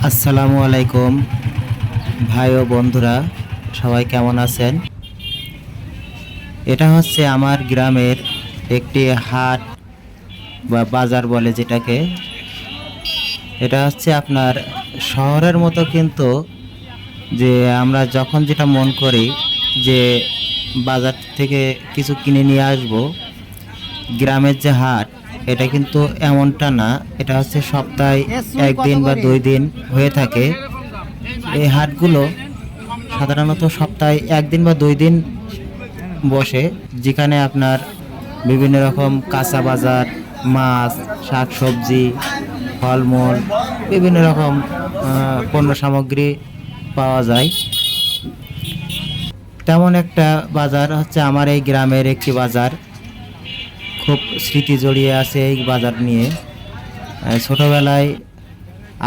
আসসালামু আলাইকুম ভাই ও বন্ধুরা, সবাই কেমন আছেন? এটা হচ্ছে আমার গ্রামের একটি হাট বা বাজার বলে যেটাকে। এটা হচ্ছে আপনার শহরের মতো, কিন্তু যে আমরা যখন যেটা মন করি যে বাজার থেকে কিছু কিনে নিয়ে আসব, গ্রামের যে হাট এটা কিন্তু এমনটা না। এটা হচ্ছে সপ্তাহে একদিন বা 2 দিন হয়ে থাকে। এই হাটগুলো সাধারণত সপ্তাহে একদিন বা 2 দিন বসে, যেখানে আপনার বিভিন্ন রকম কাঁচা বাজার, মাছ, শাকসবজি, ফলমূল, বিভিন্ন রকম পণ্য সামগ্রী পাওয়া যায়। তেমন একটা বাজার হচ্ছে আমার এই গ্রামের একটি বাজার। খুব স্মৃতি জড়িয়ে আছে এই বাজার নিয়ে। ছোটোবেলায়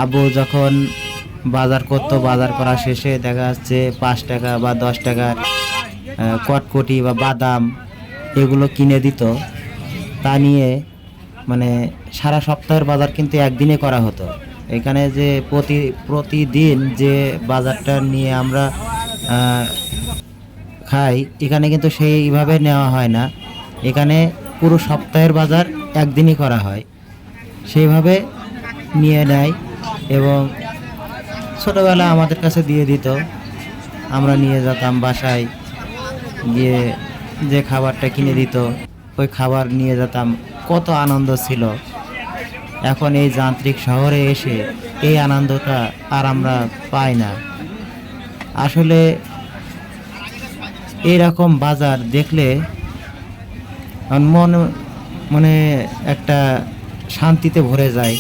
আব্বু যখন বাজার করতো, বাজার করা শেষে দেখা যাচ্ছে 5 টাকা বা 10 টাকার কটকটি বা বাদাম এগুলো কিনে দিত। তা নিয়ে মানে সারা সপ্তাহের বাজার কিন্তু একদিনে করা হতো। এখানে যে প্রতিদিন যে বাজারটা নিয়ে আমরা খাই, এখানে কিন্তু সেইভাবে নেওয়া হয় না। এখানে পুরো সপ্তাহের বাজার একদিনই করা হয়, সেইভাবে নিয়ে নেয় এবং ছোটোবেলা আমাদের কাছে দিয়ে দিত। আমরা নিয়ে যেতাম বাসায়, গিয়ে যে খাবারটা কিনে দিত ওই খাবার নিয়ে যেতাম। কত আনন্দ ছিল! এখন এই যান্ত্রিক শহরে এসে এই আনন্দটা আর আমরা পাই না। আসলে এইরকম বাজার দেখলে মন মানে একটা শান্তিতে ভরে যায়।